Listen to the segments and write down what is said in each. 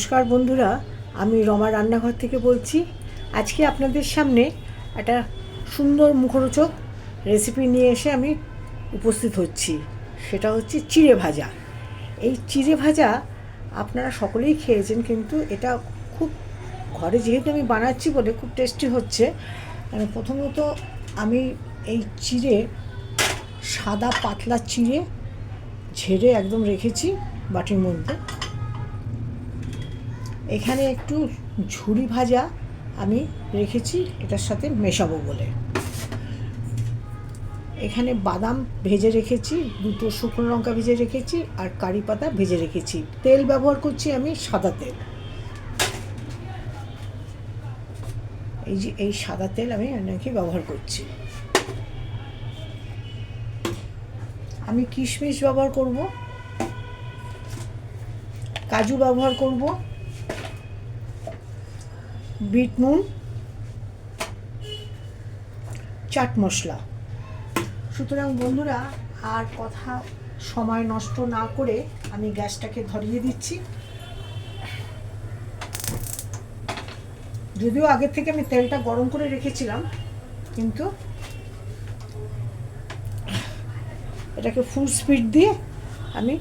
নমস্কার বন্ধুরা, আমি রমা রান্নাঘর থেকে বলছি। আজকে আপনাদের সামনে একটা সুন্দর মুখরোচক রেসিপি নিয়ে এসে আমি উপস্থিত হচ্ছি। সেটা হচ্ছে চিড়ে ভাজা। এই চিড়ে ভাজা আপনারা সকলেই খেয়েছেন, কিন্তু এটা খুব ঘরে যেহেতু আমি বানাচ্ছি বলে খুব টেস্টি হচ্ছে। প্রথমত আমি এই চিড়ে সাদা পাতলা চিড়ে ঝেড়ে একদম রেখেছি বাটির মধ্যে। এখানে একটু ঝুরি ভাজা আমি রেখেছি এটার সাথে মেশাবো বলে। এখানে বাদাম ভেজে রেখেছি, দুটো শুকনো লঙ্কা ভেজে রেখেছি, আর কারি পাতা ভেজে রেখেছি। তেল ব্যবহার করছি আমি সাদা তেল। এই যে এই সাদা তেল আমি নাকি ব্যবহার করছি। আমি কিশমিশ ব্যবহার করব, কাজু ব্যবহার করব, বিট নুন, চাট মশলা। সুতরাং বন্ধুরা, আর কথা সময় নষ্ট না করে আমি গ্যাসটাকে ধরিয়ে দিচ্ছি। যদিও আগের থেকে আমি তেলটা গরম করে রেখেছিলাম, কিন্তু এটাকে ফুল স্পিড দিয়ে আমি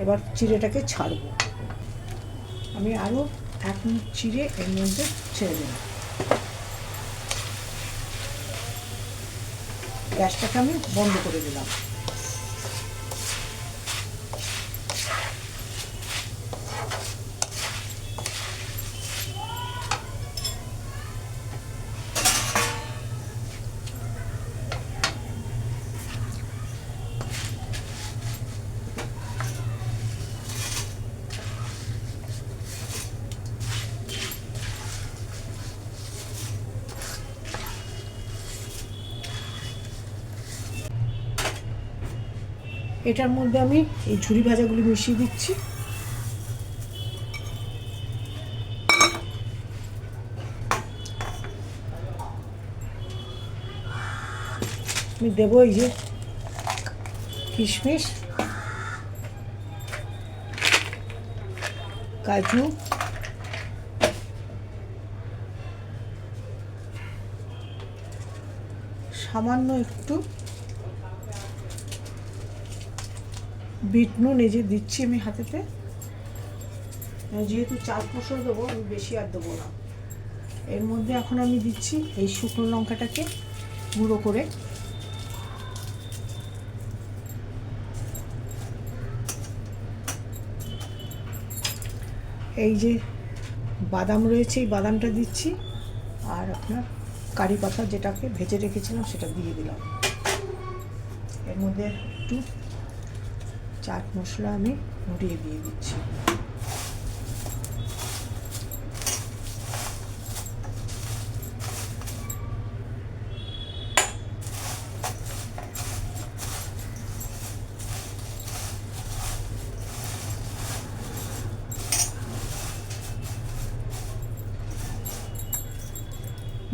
এবার চিড়েটাকে ছাড়ব। আমি আরও এক মিনিট চিড়ে এর মধ্যে ছেড়ে দিলাম। গ্যাসটাকে আমি বন্ধ করে দিলাম। এটার মধ্যে আমি এই ঝুরি ভাজাগুলি মিশিয়ে দিচ্ছি। আমি দেবো এই যে কিশমিশ, কাজু, সামান্য একটু বিট নুন এই যে দিচ্ছি আমি হাতেতে। যেহেতু চাট মশলা দেবো, আমি বেশি আর দেবো না। এর মধ্যে এখন আমি দিচ্ছি এই শুকনো লঙ্কাটাকে গুঁড়ো করে। এই যে বাদাম রয়েছে, এই বাদামটা দিচ্ছি, আর আপনার কারি পাতা যেটাকে ভেজে রেখেছিলাম সেটা দিয়ে দিলাম। এর মধ্যে একটু চাট মশলা আমি গুঁড়িয়ে দিয়ে দিচ্ছি।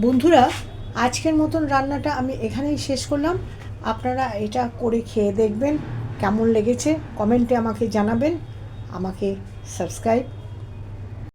বন্ধুরা, আজকের মতন রান্নাটা আমি এখানেই শেষ করলাম। আপনারা এটা করে খেয়ে দেখবেন, কেমন লেগেছে কমেন্টে আমাকে জানাবেন। আমাকে সাবস্ক্রাইব